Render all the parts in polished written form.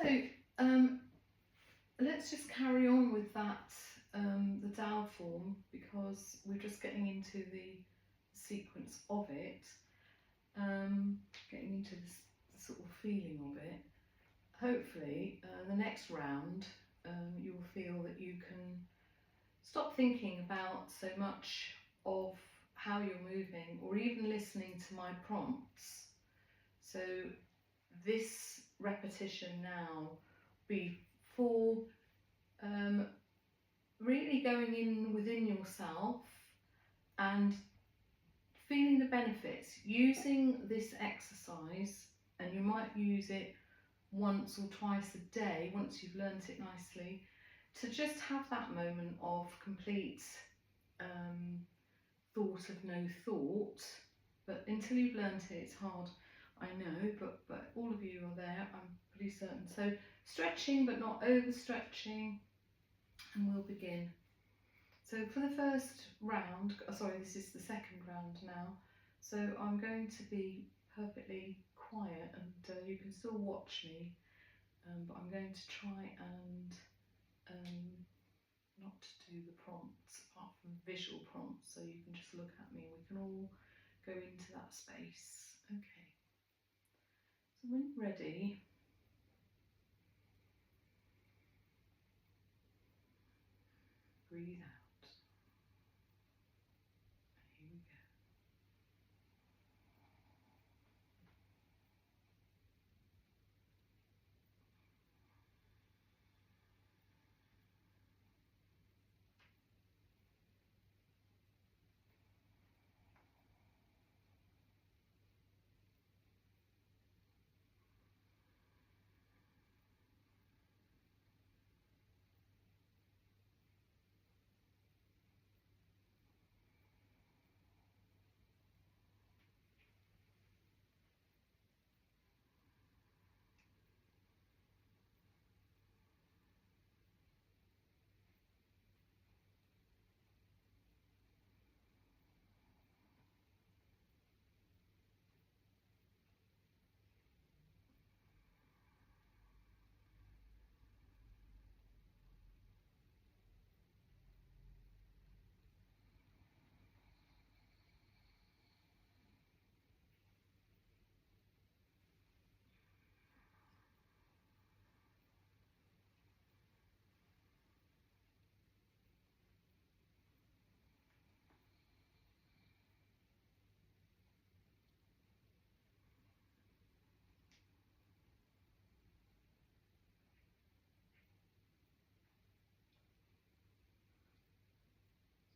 So let's just carry on with that, the Tao form, because we're just getting into the sequence of it, getting into this sort of feeling of it. Hopefully, the next round, you'll feel that you can stop thinking about so much of how you're moving, or even listening to my prompts. So this repetition now be for really going in within yourself and feeling the benefits, using this exercise, and you might use it once or twice a day once you've learnt it nicely, to just have that moment of complete thought of no thought. But until you've learnt it, it's hard, I know, but all of you are there, I'm pretty certain. So stretching but not overstretching, and we'll begin. So for the first round, sorry, this is the second round now, so I'm going to be perfectly quiet, and you can still watch me, but I'm going to try and not do the prompts apart from visual prompts, so you can just look at me and we can all go into that space. Okay, so when you're ready, breathe out. Here we go.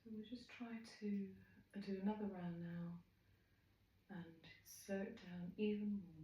So we'll just try to do another round now and slow it down even more.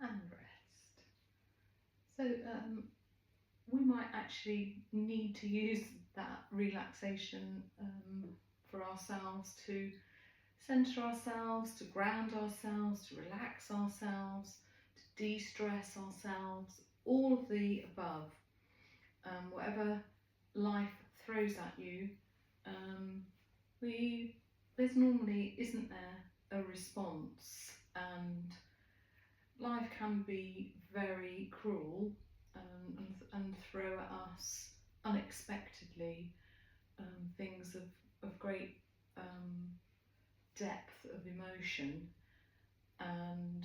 and rest. So we might actually need to use that relaxation for ourselves, to centre ourselves, to ground ourselves, to relax ourselves, to de-stress ourselves, all of the above. Whatever life throws at you, there's normally, isn't there, a response, and life can be very cruel, and throw at us unexpectedly things of great depth of emotion. And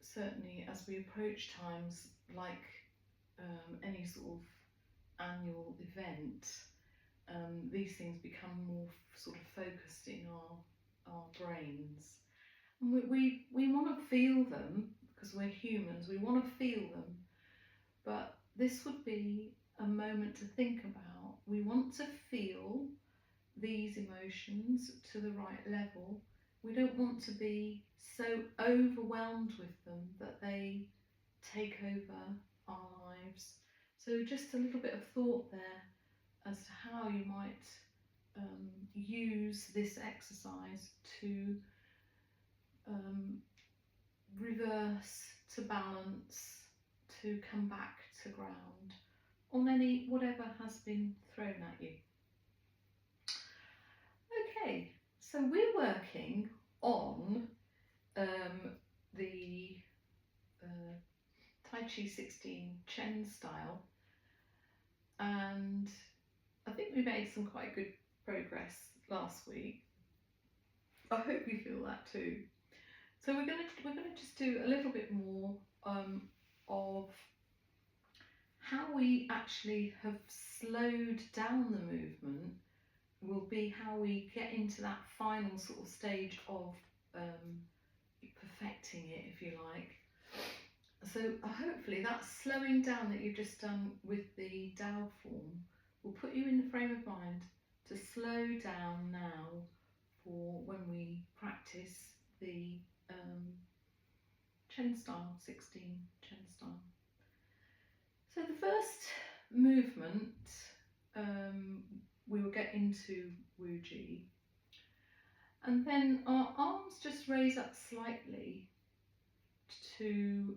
certainly as we approach times like any sort of annual event, these things become more sort of focused in our brains. And we want to feel them because we're humans, we want to feel them, but this would be a moment to think about. We want to feel these emotions to the right level. We don't want to be so overwhelmed with them that they take over our lives. So just a little bit of thought there as to how you might use this exercise to reverse, to balance, to come back to ground on whatever has been thrown at you. Okay, so we're working on the Tai Chi 16 Chen style, and I think we made some quite good progress last week. I hope you feel that too. So we're gonna just do a little bit more of how we actually have slowed down the movement. Will be how we get into that final sort of stage of perfecting it, if you like. So hopefully that slowing down that you've just done with the Dao form will put you in the frame of mind to slow down now for when we practice the Chen style, 16 Chen style. So the first movement, we will get into Wu Ji, and then our arms just raise up slightly to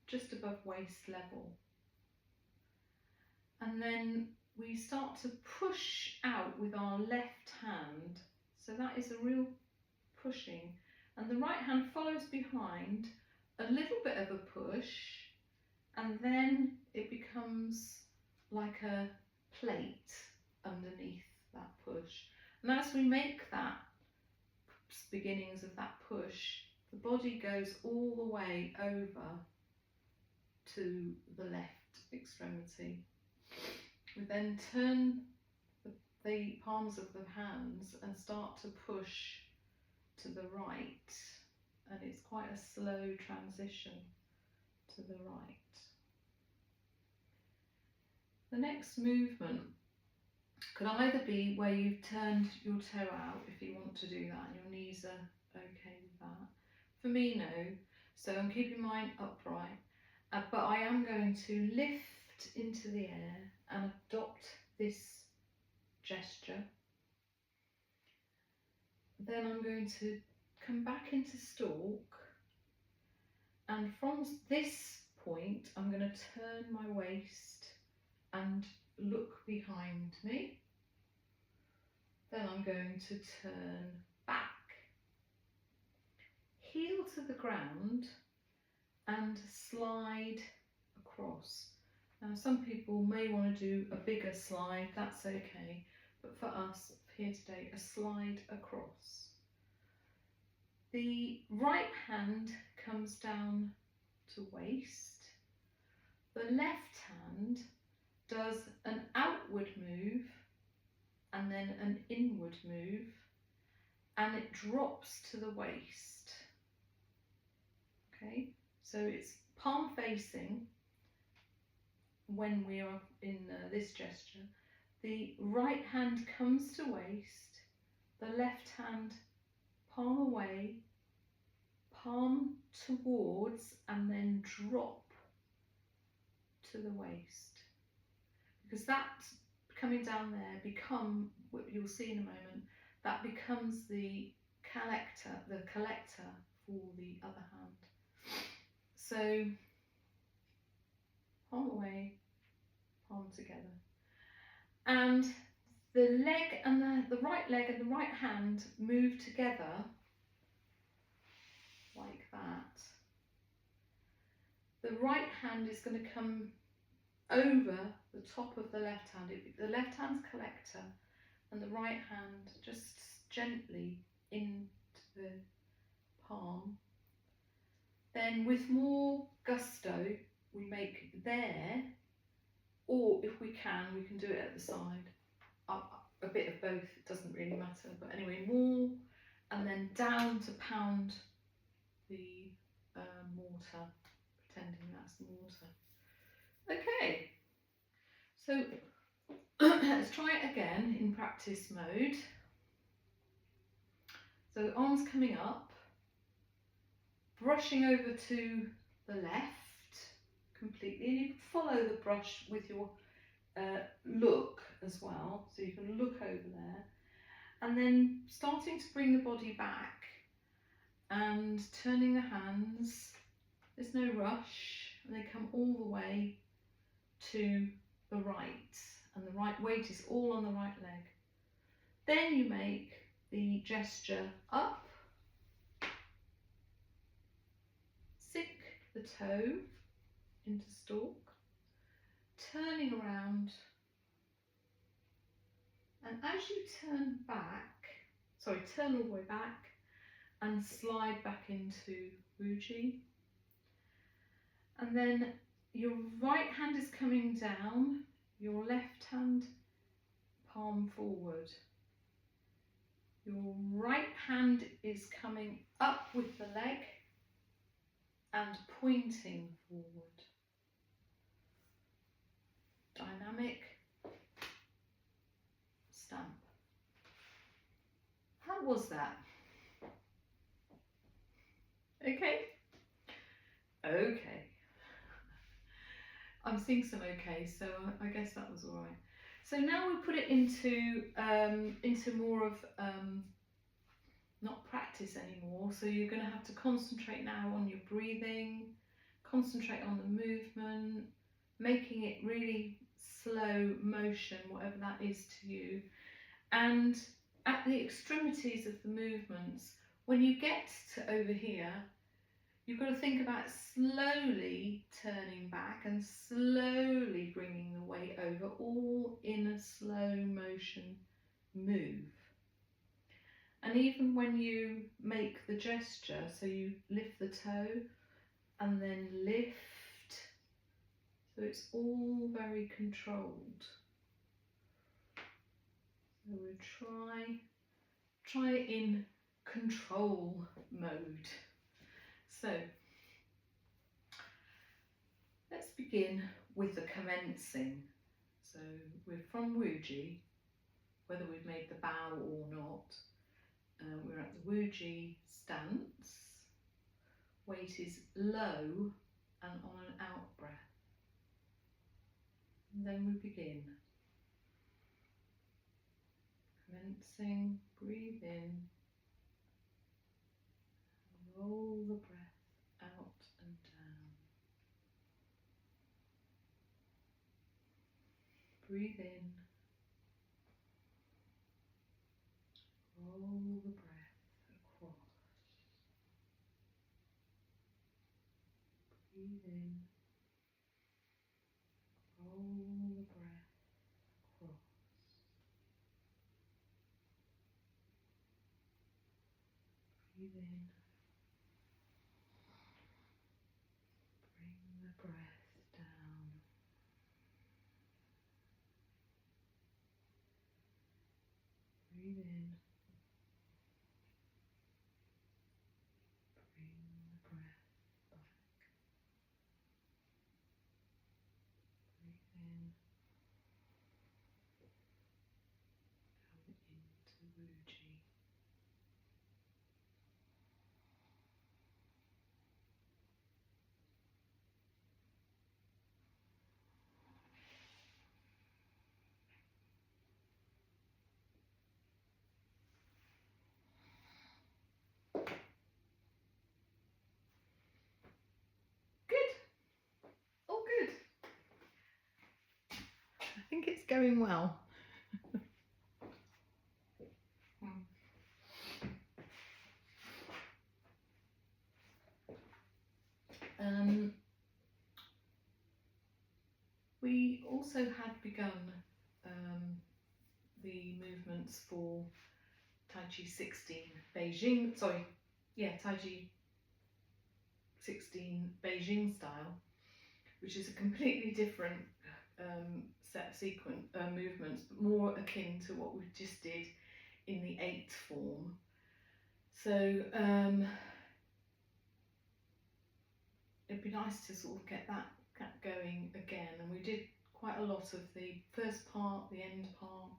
just above waist level, and then we start to push out with our left hand, so that is a real pushing, and the right hand follows behind, a little bit of a push, and then it becomes like a plate underneath that push. And as we make that beginnings of that push, the body goes all the way over to the left extremity. We then turn the palms of the hands and start to push to the right, and it's quite a slow transition to the right. The next movement could either be where you've turned your toe out, if you want to do that, and your knees are okay with that. For me, no. So I'm keeping mine upright, but I am going to lift into the air and adopt this gesture. Then I'm going to come back into stalk, and from this point I'm going to turn my waist and look behind me. Then I'm going to turn back, heel to the ground, and slide across. Now some people may want to do a bigger slide, that's okay, but for us here today, a slide across. The right hand comes down to waist. The left hand does an outward move and then an inward move, and it drops to the waist. Okay, so it's palm facing when we are in this gesture. The right hand comes to waist, the left hand palm away, palm towards and then drop to the waist, because that coming down there you'll see in a moment, that becomes the collector for the other hand. So palm away, palm together, and the leg and the right leg and the right hand move together like that. The right hand is going to come over the top of the left hand. The left hand's collector and the right hand just gently into the palm. Then with more gusto we make there, or if we can do it at the side. A bit of both, it doesn't really matter, but anyway, more, and then down to pound the mortar, pretending that's the mortar. Okay, so let's try it again in practice mode. So arms coming up, brushing over to the left completely, and you can follow the brush with your look as well, so you can look over there, and then starting to bring the body back and turning the hands. There's no rush, and they come all the way to the right, and the right weight is all on the right leg. Then you make the gesture up, sink the toe into stalk, turning around, and as you turn all the way back and slide back into Wuji. And then your right hand is coming down, your left hand palm forward. Your right hand is coming up with the leg and pointing forward. Dynamic stamp. How was that? Okay? Okay. I'm seeing some okay, so I guess that was all right. So now we put it into more of not practice anymore. So you're going to have to concentrate now on your breathing, concentrate on the movement, making it really slow motion, whatever that is to you. And at the extremities of the movements, when you get to over here, you've got to think about slowly turning back and slowly bringing the weight over, all in a slow motion move. And even when you make the gesture, so you lift the toe and then lift, so it's all very controlled. So we'll try it in control mode. So let's begin with the commencing. So we're from Wuji, whether we've made the bow or not. We're at the Wuji stance. Weight is low and on an out breath. And then we begin. Commencing, breathe in, roll the breath out and down. Breathe in, roll the breath across. Breathe in, roll the breath across. Breathe in, bring the breath down. Breathe in, bring the breath back. Breathe in, come into Wuji. think it's going well. We also had begun the movements for Tai Chi 16 Beijing, Tai Chi 16 Beijing style, which is a completely different set of movements, but more akin to what we just did in the 8th form. So it'd be nice to sort of get that going again, and we did quite a lot of the first part, the end part,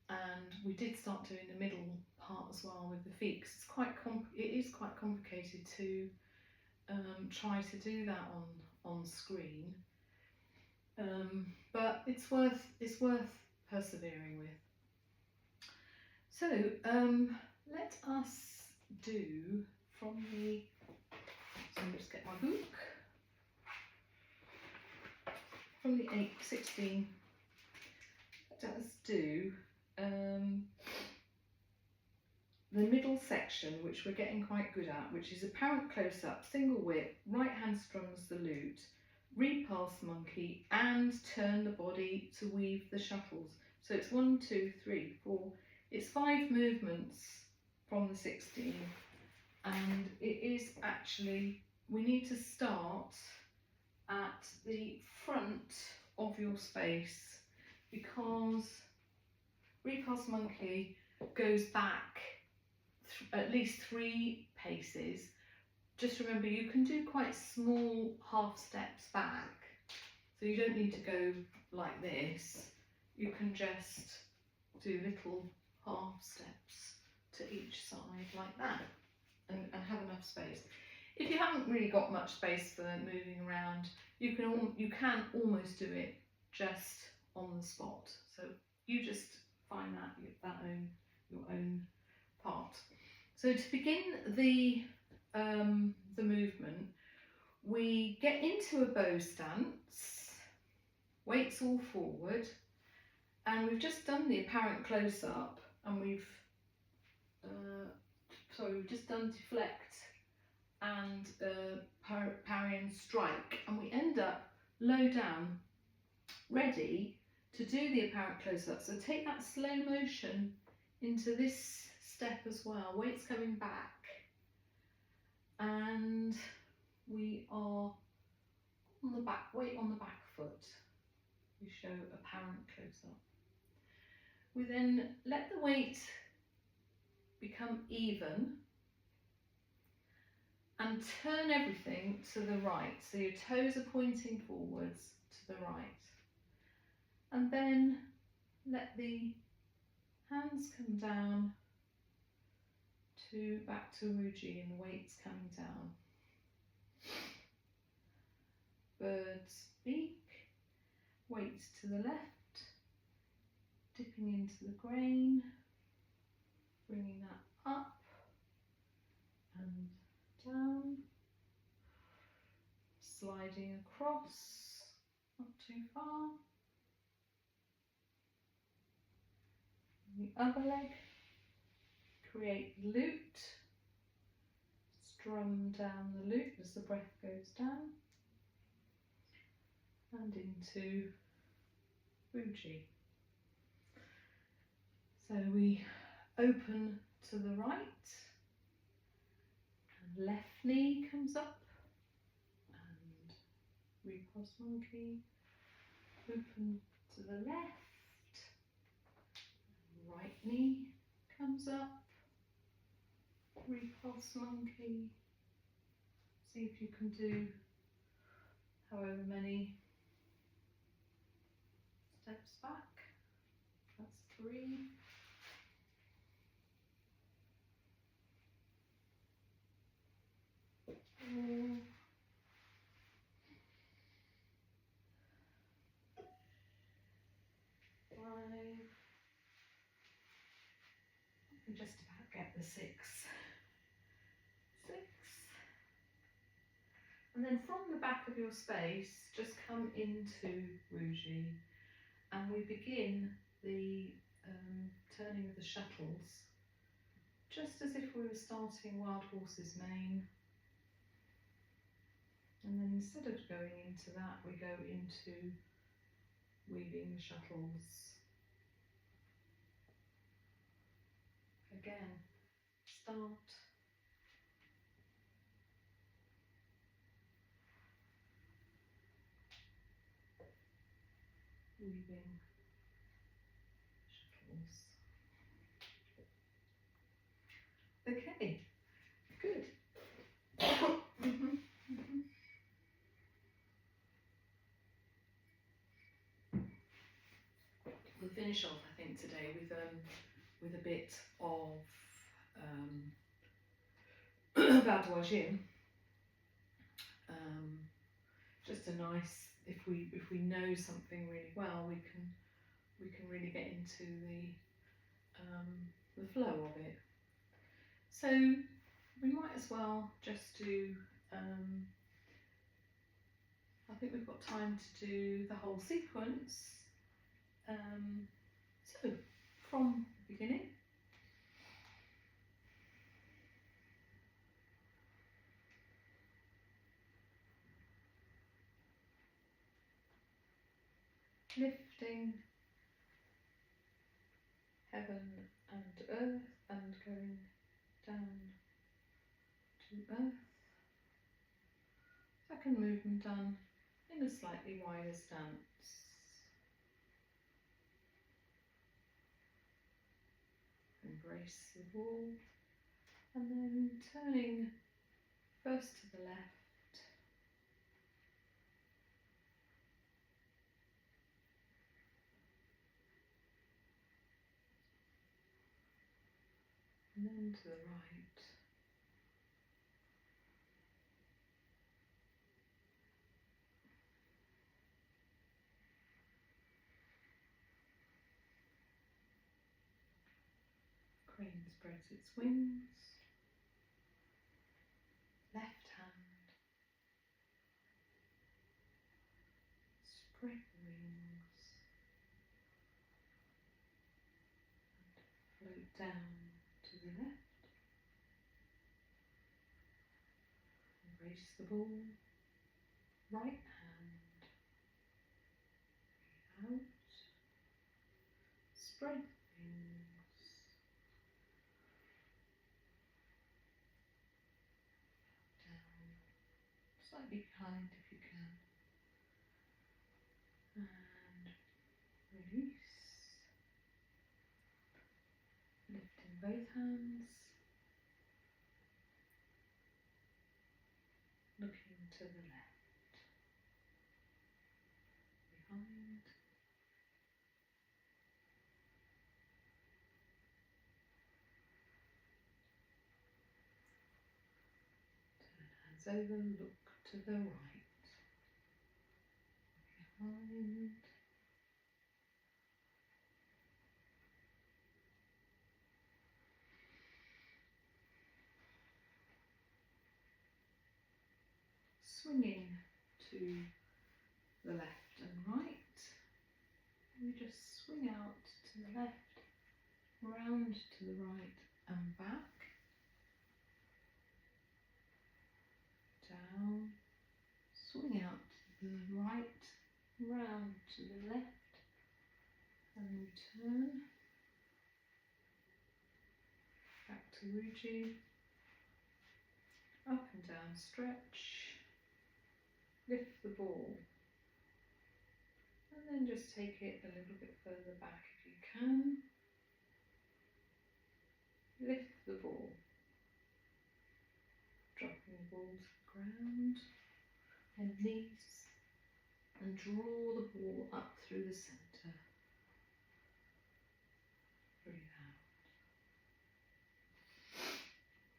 and we did start doing the middle part as well with the feet, because it is quite complicated to try to do that on screen, but it's worth persevering with. So let us do from the, so I'll just get my book, from the 16, let us do the middle section, which we're getting quite good at, which is apparent close-up, single whip, right hand strums the lute, repulse monkey, and turn the body to weave the shuffles. So it's 1, 2, 3, 4, it's 5 movements from the 16, and it is actually, we need to start at the front of your space, because repulse monkey goes back at least 3 paces. Just remember, you can do quite small half steps back, so you don't need to go like this. You can just do little half steps to each side like that, and have enough space. If you haven't really got much space for moving around, you can almost do it just on the spot. So you just find your own part. So to begin the movement, we get into a bow stance, weights all forward, and we've just done the apparent close-up, and we've just done deflect and parry and strike, and we end up low down, ready to do the apparent close-up. So take that slow motion into this step as well, weights coming back, and we are on the back, weight on the back foot. We show apparent close-up. We then let the weight become even and turn everything to the right. So your toes are pointing forwards to the right. And then let the hands come down back to Wuji, and the weight's coming down. Bird's beak, weight to the left, dipping into the grain, bringing that up and down, sliding across, not too far. The other leg, create lute, strum down the lute as the breath goes down, and into Wuji. So we open to the right, and left knee comes up, and repulse monkey, open to the left, right knee comes up, repulse monkey. See if you can do however many steps back. That's 3. 4. 5. And just about get the 6. And then from the back of your space, just come into Wuji and we begin the turning of the shuttles just as if we were starting Wild Horses Mane. And then instead of going into that, we go into weaving the shuttles. Again, start, weaving shuttles. Okay, good. We'll finish off, I think, today with a bit of Baudouagine. Just a nice, if we know something really well, we can really get into the flow of it. So we might as well just do. I think we've got time to do the whole sequence. So from the beginning. Lifting heaven and earth and going down to earth. Second movement done in a slightly wider stance. Embrace the wall and then turning first to the left and then to the right. Crane spreads its wings. Left hand. Spread the wings. And float down to the left. Embrace the ball. Right hand. Out. Spread the wings. Down. Slightly behind if you can. And release. Lifting both hands. Looking to the left. Behind. Turn hands over, look to the right. Behind. Swinging to the left and right. We just swing out to the left, round to the right and back. Down, swing out to the right, round to the left and return. Back to Wuji. Up and down stretch. Lift the ball. And then just take it a little bit further back if you can. Lift the ball. Dropping the ball to the ground. And knees. And draw the ball up through the centre. Breathe out.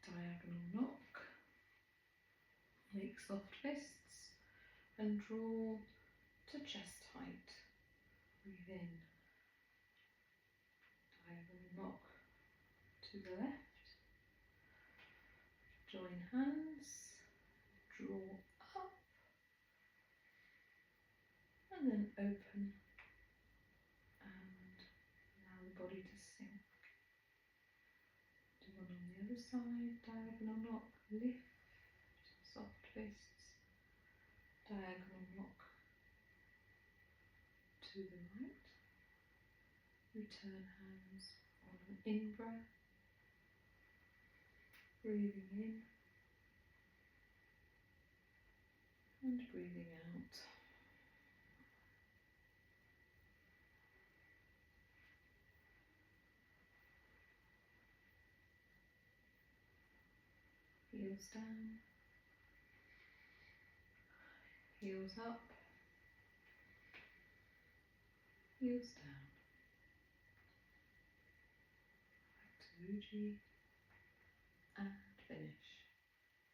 Diagonal knock. Make soft fists. And draw to chest height. Breathe in. Diagonal knock to the left. Join hands. Draw up. And then open body to sink. Do one on the other side, diagonal lock, lift, soft twists, diagonal lock to the right, return hands on an in-breath, breathing in and breathing out. Heels down, heels up, heels down. Back to Uji and finish.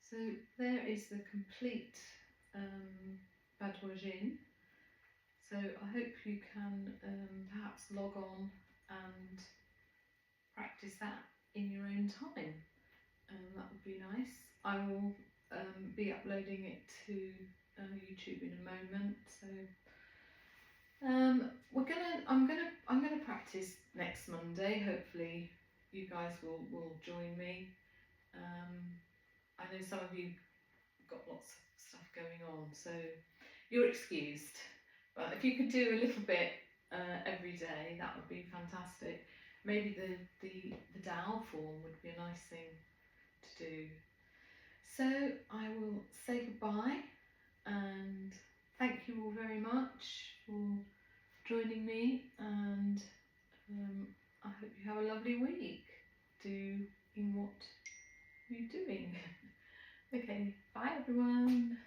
So there is the complete Badwajan. So I hope you can perhaps log on and practice that in your own time. That would be nice. I will be uploading it to YouTube in a moment. So I'm gonna practice next Monday. Hopefully you guys will join me. I know some of you got lots of stuff going on, so you're excused. But if you could do a little bit every day, that would be fantastic. Maybe the Tao form would be a nice thing to do. So I will say goodbye and thank you all very much for joining me, and I hope you have a lovely week doing what you're doing. Okay, bye everyone.